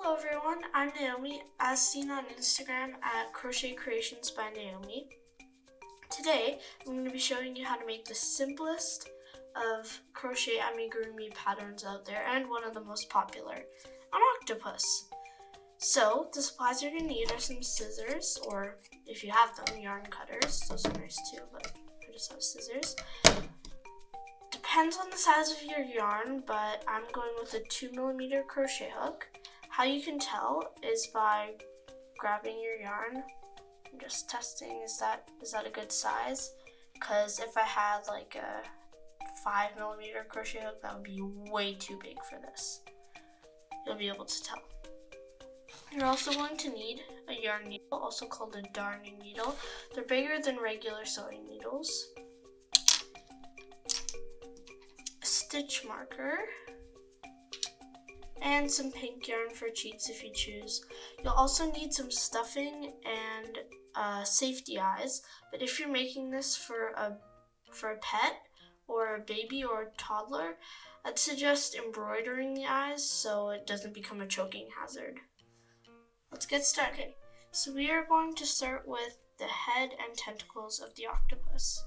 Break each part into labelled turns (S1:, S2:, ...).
S1: Hello everyone, I'm Naomi, as seen on Instagram at Crochet Creations by Naomi. Today, I'm going to be showing you how to make the simplest of crochet amigurumi patterns out there and one of the most popular, an octopus. So, the supplies you're going to need are some scissors, or if you have them, yarn cutters. Those are nice too, but I just have scissors. Depends on the size of your yarn, but I'm going with a 2mm crochet hook. How you can tell is by grabbing your yarn and just testing, is that a good size? Because if I had like a 5mm crochet hook, that would be way too big for this. You'll be able to tell. You're also going to need a yarn needle, also called a darning needle. They're bigger than regular sewing needles. A stitch marker. And some pink yarn for cheeks if you choose. You'll also need some stuffing and safety eyes, but if you're making this for a pet or a baby or a toddler, I'd suggest embroidering the eyes so it doesn't become a choking hazard. Let's get started. So we are going to start with the head and tentacles of the octopus.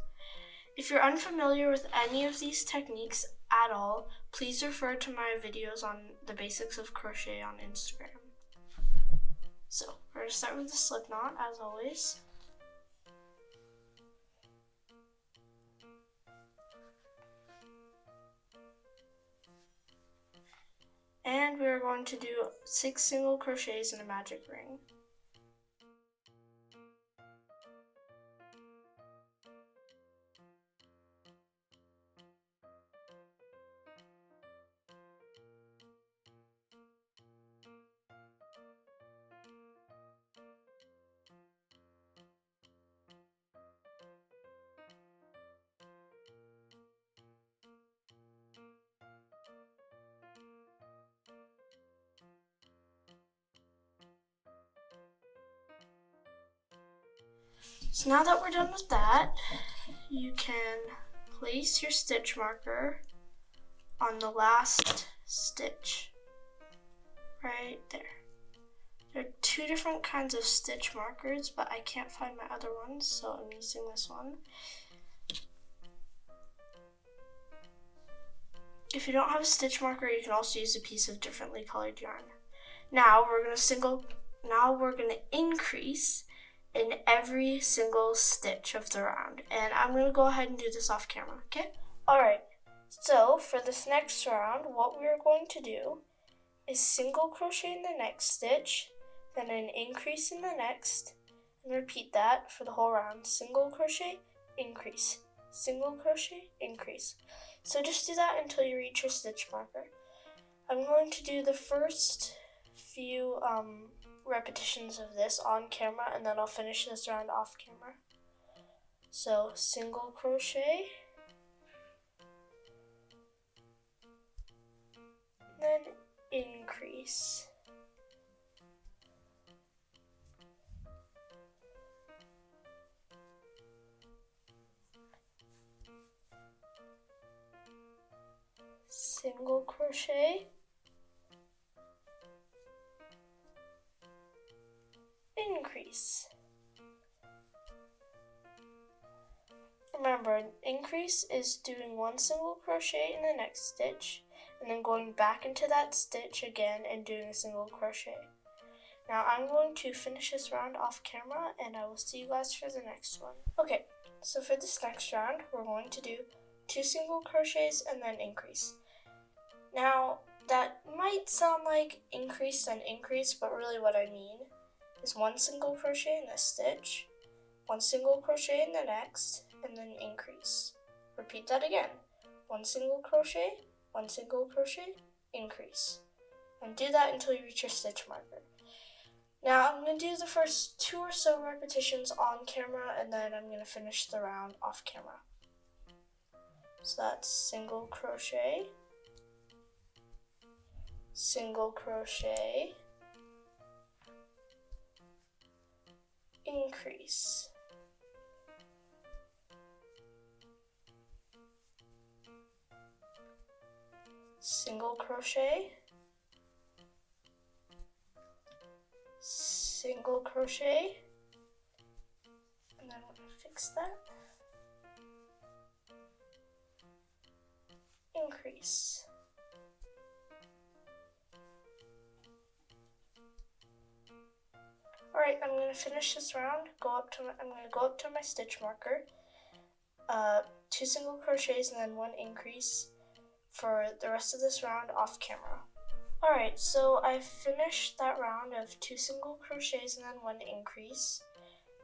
S1: If you're unfamiliar with any of these techniques at all, please refer to my videos on the basics of crochet on Instagram. So, we're going to start with the slip knot, as always. And we're going to do 6 single crochets in a magic ring. So now that we're done with that, you can place your stitch marker on the last stitch, right there. There are 2 different kinds of stitch markers, but I can't find my other ones, so I'm using this one. If you don't have a stitch marker, you can also use a piece of differently colored yarn. Now we're going to increase in every single stitch of the round, and I'm going to go ahead and do this off camera, okay? Alright, so for this next round, what we are going to do is single crochet in the next stitch, then an increase in the next, and repeat that for the whole round. Single crochet, increase, single crochet, increase. So just do that until you reach your stitch marker. I'm going to do the first few repetitions of this on camera, and then I'll finish this round off camera. So single crochet, then increase, single crochet, increase. Remember, an increase is doing 1 single crochet in the next stitch and then going back into that stitch again and doing a single crochet. Now I'm going to finish this round off camera and I will see you guys for the next one. Okay, so for this next round, we're going to do 2 single crochets and then increase. Now, that might sound like increase then increase, but really what I mean is 1 single crochet in this stitch, 1 single crochet in the next, and then increase. Repeat that again. 1 single crochet, 1 single crochet, increase. And do that until you reach your stitch marker. Now I'm going to do the first 2 or so repetitions on camera, and then I'm going to finish the round off camera. So that's single crochet, single crochet, increase, single crochet, single crochet, and then I'm going to fix that, increase. Alright, I'm going to finish this round. I'm going to go up to my stitch marker, 2 single crochets and then 1 increase for the rest of this round off camera. Alright, so I finished that round of 2 single crochets and then 1 increase,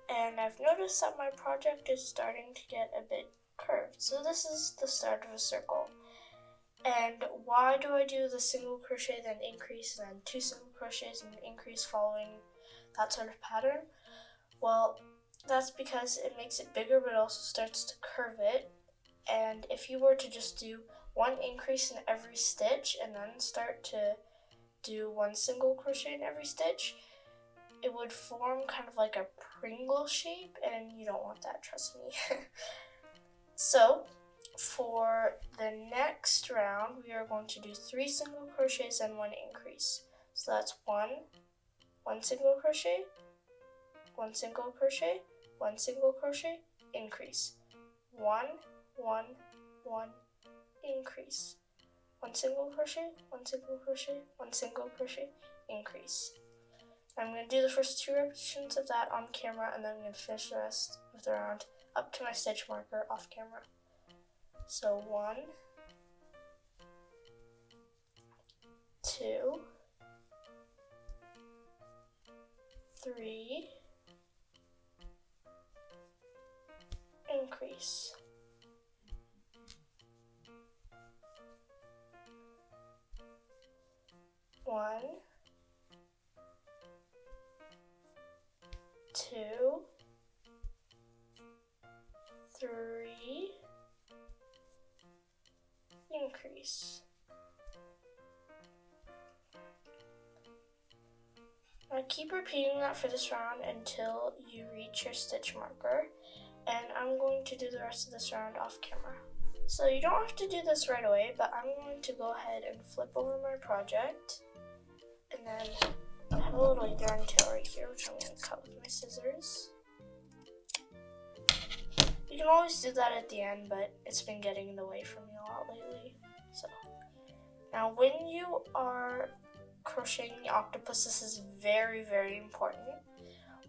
S1: and I've noticed that my project is starting to get a bit curved. So this is the start of a circle. And why do I do the single crochet then increase and then 2 single crochets and increase following that sort of pattern? Well, that's because it makes it bigger but also starts to curve it. And if you were to just do 1 increase in every stitch and then start to do 1 single crochet in every stitch, it would form kind of like a Pringle shape, and you don't want that, trust me. So for the next round, we are going to do 3 single crochets and 1 increase. So that's 1 single crochet, 1 single crochet, 1 single crochet, increase. 1, 1, 1, increase. 1 single crochet, 1 single crochet, 1 single crochet, increase. I'm going to do the first 2 repetitions of that on camera, and then I'm going to finish the rest of the round up to my stitch marker off camera. So 1, 2, 3, increase. 1, 2, 3, increase. Now keep repeating that for this round until you reach your stitch marker, and I'm going to do the rest of this round off camera. So you don't have to do this right away, but I'm going to go ahead and flip over my project, and then I have a little yarn tail right here, which I'm going to cut with my scissors. You can always do that at the end, but it's been getting in the way for me a lot lately. So now when you are crocheting the octopus, this is very, very important.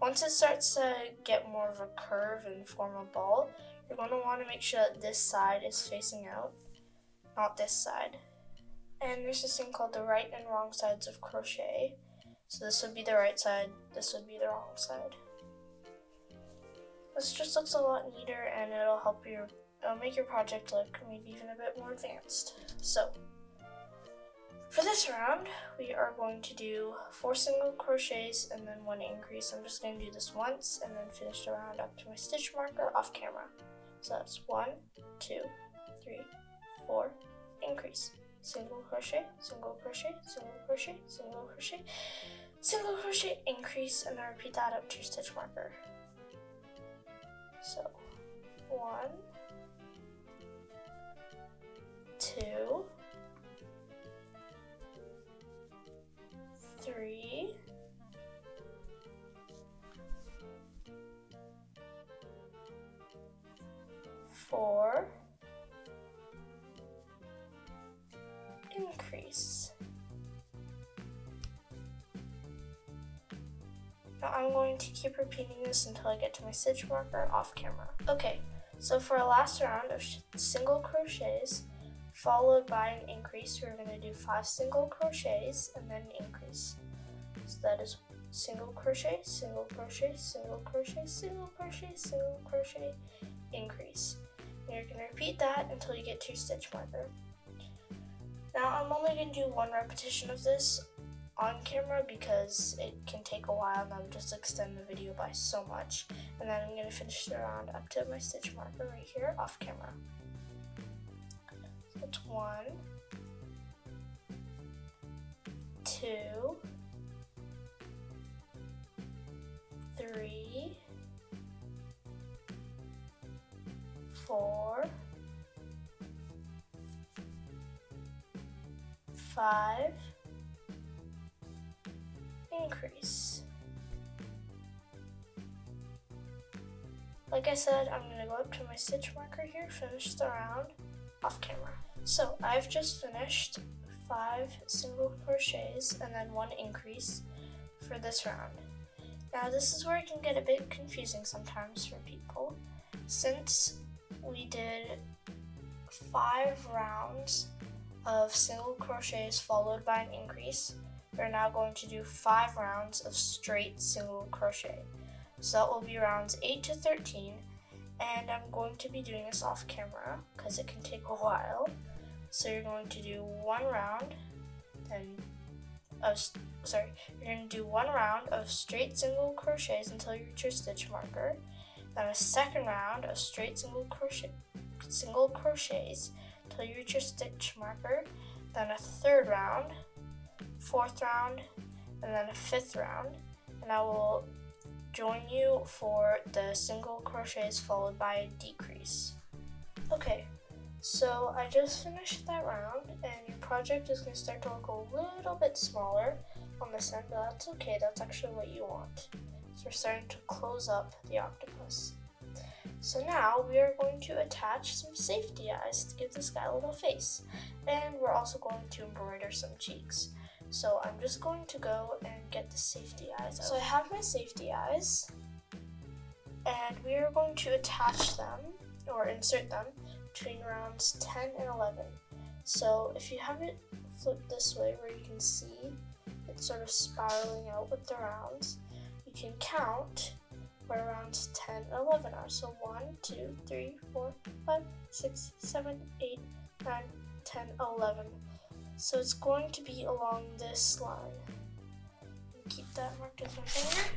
S1: Once it starts to get more of a curve and form a ball, you're going to want to make sure that this side is facing out, not this side. And there's this thing called the right and wrong sides of crochet. So this would be the right side, this would be the wrong side. This just looks a lot neater, and it'll make your project look maybe even a bit more advanced. So for this round, we are going to do 4 single crochets and then 1 increase. I'm just going to do this once and then finish the round up to my stitch marker off camera. So that's 1, 2, 3, 4, increase. Single crochet, single crochet, single crochet, single crochet, single crochet, increase, and then repeat that up to your stitch marker. So 1, 2, 3, 4, increase. Now I'm going to keep repeating this until I get to my stitch marker off camera. Okay, so for our last round of single crochets, followed by an increase, we're going to do 5 single crochets and then an increase. So that is single crochet, single crochet, single crochet, single crochet, single crochet, increase. And you're going to repeat that until you get to your stitch marker. Now I'm only going to do 1 repetition of this on camera because it can take a while and I'll just extend the video by so much. And then I'm going to finish the round up to my stitch marker right here off camera. So it's 1, 2, 3, 4, 5, increase. like I said, I'm going to go up to my stitch marker here, finish the round off camera. So I've just finished 5 single crochets and then 1 increase for this round. Now this is where it can get a bit confusing sometimes for people. Since we did 5 rounds of single crochets followed by an increase, we're now going to do 5 rounds of straight single crochet. So that will be rounds 8 to 13, and I'm going to be doing this off camera because it can take a while. So you're going to do one round, you're going to do 1 round of straight single crochets until you reach your stitch marker, then a second round of straight single crochets until you reach your stitch marker, then a third round, 4th round, and then a 5th round, and I will join you for the single crochets followed by a decrease. Okay, so I just finished that round, and your project is going to start to look a little bit smaller on this end, but that's okay, that's actually what you want. So we're starting to close up the octopus. So now we are going to attach some safety eyes to give this guy a little face, and we're also going to embroider some cheeks. So I'm just going to go and get the safety eyes out. So I have my safety eyes, and we are going to attach them, or insert them, between rounds 10 and 11. So if you have it flipped this way where you can see it's sort of spiraling out with the rounds, you can count where rounds 10 and 11 are. So 1, 2, 3, 4, 5, 6, 7, 8, 9, 10, 11. So it's going to be along this line. Keep that marked with my finger.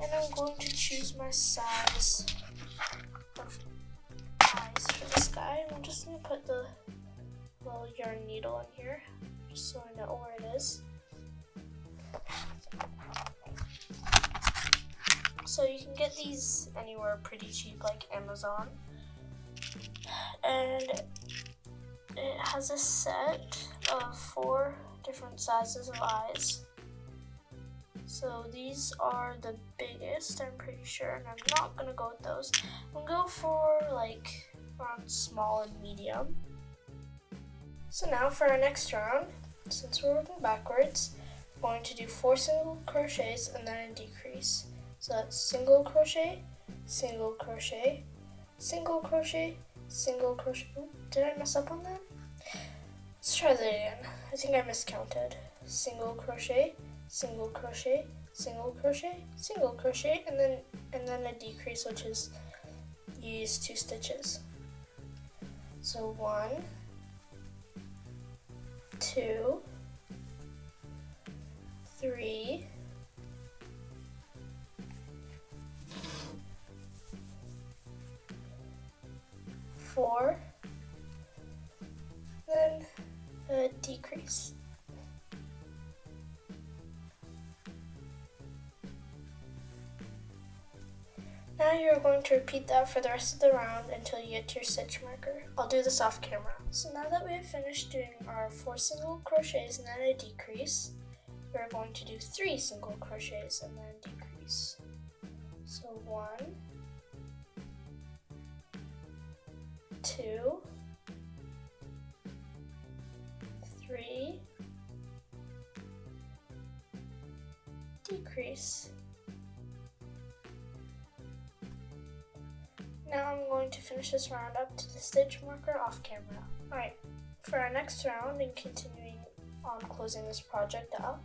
S1: And I'm going to choose my size of eyes for this guy. I'm just going to put the little yarn needle in here, just so I know where it is. So you can get these anywhere pretty cheap, like Amazon. And it has a set of 4 different sizes of eyes. So these are the biggest, I'm pretty sure, and I'm not gonna go with those. I'm gonna go for like around small and medium. So now for our next round, since we're working backwards, we're going to do 4 single crochets and then a decrease. So that's single crochet, single crochet, single crochet, single crochet. Ooh, did I mess up on that? Let's try that again. I think I miscounted. Single crochet, single crochet, single crochet, single crochet, and then a decrease, which is you use 2 stitches. So 1, 2, 3, 4, then a decrease. Now you're going to repeat that for the rest of the round until you get to your stitch marker. I'll do this off camera. So now that we have finished doing our 4 single crochets and then a decrease, we're going to do 3 single crochets and then a decrease. So 1, 2, 3, decrease. Now I'm going to finish this round up to the stitch marker off camera. Alright, for our next round and continuing on closing this project up,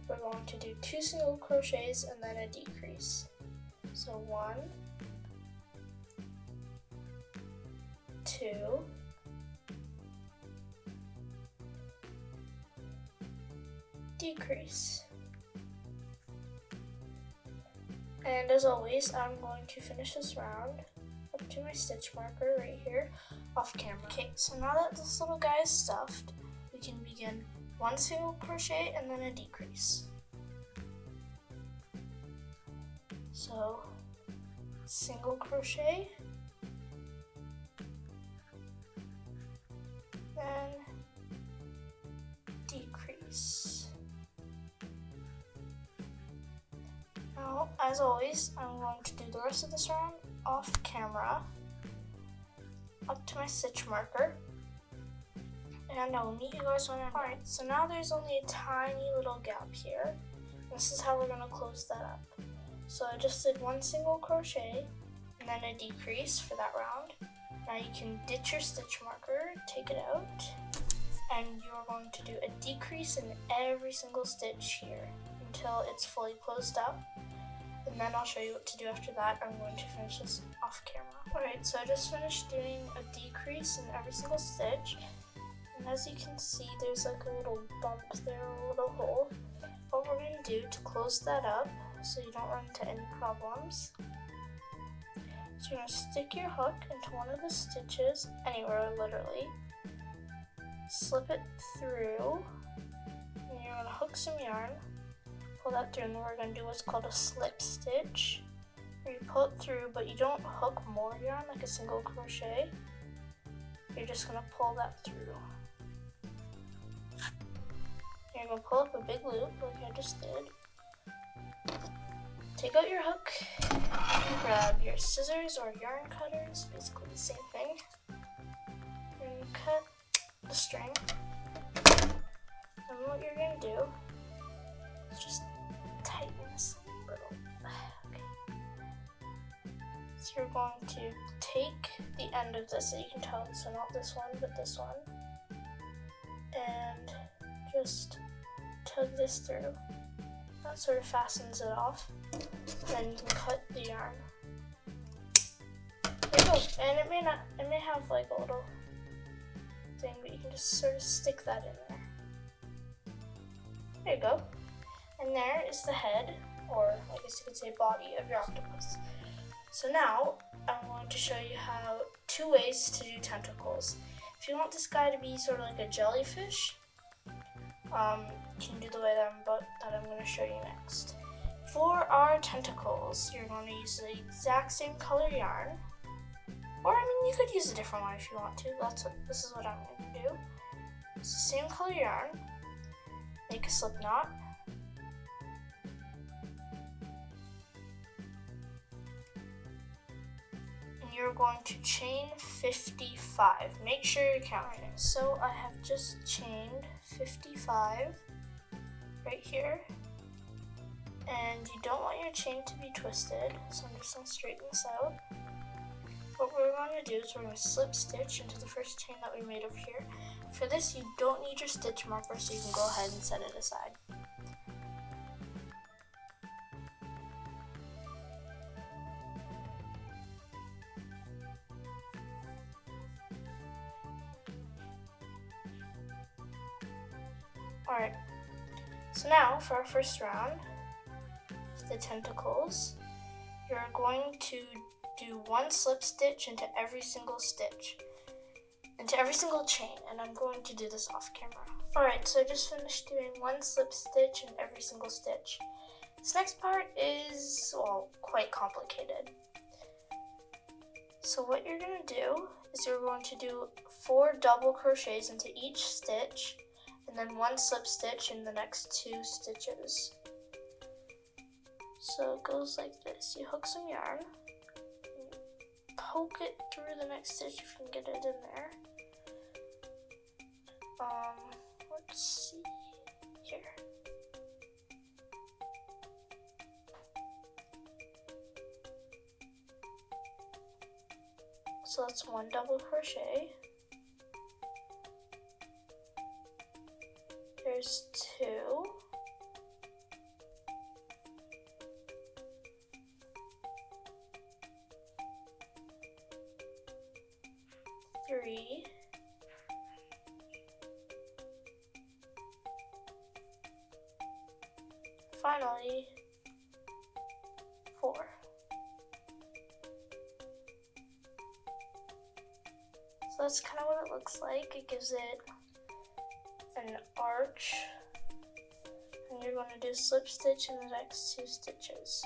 S1: we're going to do 2 single crochets and then a decrease. So 1, 2, decrease. And as always, I'm going to finish this round up to my stitch marker right here off camera. Okay, so now that this little guy is stuffed, we can begin 1 single crochet and then a decrease. So single crochet, then decrease. Now, as always, I'm going to do the rest of this round off camera up to my stitch marker. And I'll meet you guys when I'm done. Alright, so now there's only a tiny little gap here. This is how we're going to close that up. So I just did one single crochet and then a decrease for that round. Now you can ditch your stitch marker, take it out, and you're going to do a decrease in every single stitch here until it's fully closed up. And then I'll show you what to do after that. I'm going to finish this off camera. Alright, so I just finished doing a decrease in every single stitch. And as you can see, there's like a little bump there, a little hole. What we're going to do to close that up, so you don't run into any problems, so you're going to stick your hook into one of the stitches, anywhere literally, slip it through, and you're going to hook some yarn, pull that through, and then we're going to do what's called a slip stitch, where you pull it through, but you don't hook more yarn like a single crochet. You're just going to pull that through. You're going to pull up a big loop like I just did. Take out your hook, grab your scissors or yarn cutters, basically the same thing, and cut the string. And what you're going to do is just tighten this a little. Okay. So you're going to take the end of this, so you can tell, so not this one, but this one, and just tug this through. That sort of fastens it off. Then you can cut the yarn. There you go. And it may have like a little thing, but you can just sort of stick that in there. There you go. And there is the head, or I guess you could say body, of your octopus. So now I'm going to show you how 2 ways to do tentacles. If you want this guy to be sort of like a jellyfish, you can do the way that I'm going to show you next. For our tentacles, you're going to use the exact same color yarn, or I mean, you could use a different one if you want to. This is what I'm going to do. It's the same color yarn. Make a slip knot. And you're going to chain 55. Make sure you're counting it. So I have just chained 55 right here. And you don't want your chain to be twisted, so I'm just going to straighten this out. What we're going to do is we're going to slip stitch into the first chain that we made over here. For this, you don't need your stitch marker, so you can go ahead and set it aside. Alright, so now for our first round, the tentacles, you're going to do 1 slip stitch into every single stitch, into every single chain, and I'm going to do this off camera. Alright, so I just finished doing 1 slip stitch in every single stitch. This next part is, well, quite complicated. So what you're going to do is you're going to do 4 double crochets into each stitch, and then 1 slip stitch in the next 2 stitches. So it goes like this. You hook some yarn, poke it through the next stitch if you can get it in there. Let's see here. So that's 1 double crochet. There's 2. Three, finally 4. So that's kind of what it looks like. It gives it an arch, and you're going to do slip stitch in the next 2 stitches.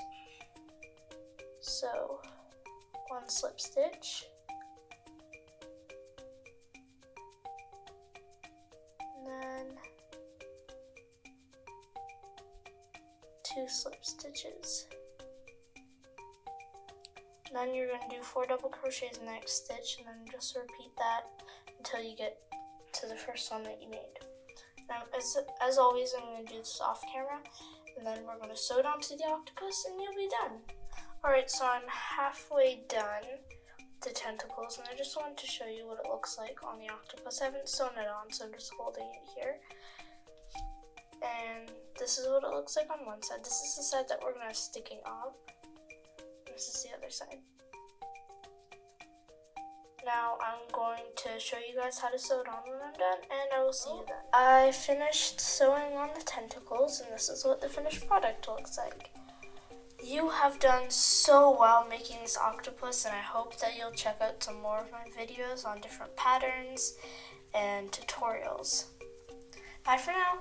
S1: So 1 slip stitch, and then 2 slip stitches. Then you're going to do 4 double crochets in the next stitch, and then just repeat that until you get to the first one that you made. Now, as always, I'm going to do this off camera, and then we're going to sew it onto the octopus, and you'll be done. Alright, so I'm halfway done with the tentacles, and I just wanted to show you what it looks like on the octopus. I haven't sewn it on, so I'm just holding it here. And this is what it looks like on one side. This is the side that we're going to have sticking up. This is the other side. Now I'm going to show you guys how to sew it on when I'm done, and I will see you then. I finished sewing on the tentacles, and this is what the finished product looks like. You have done so well making this octopus, and I hope that you'll check out some more of my videos on different patterns and tutorials. Bye for now.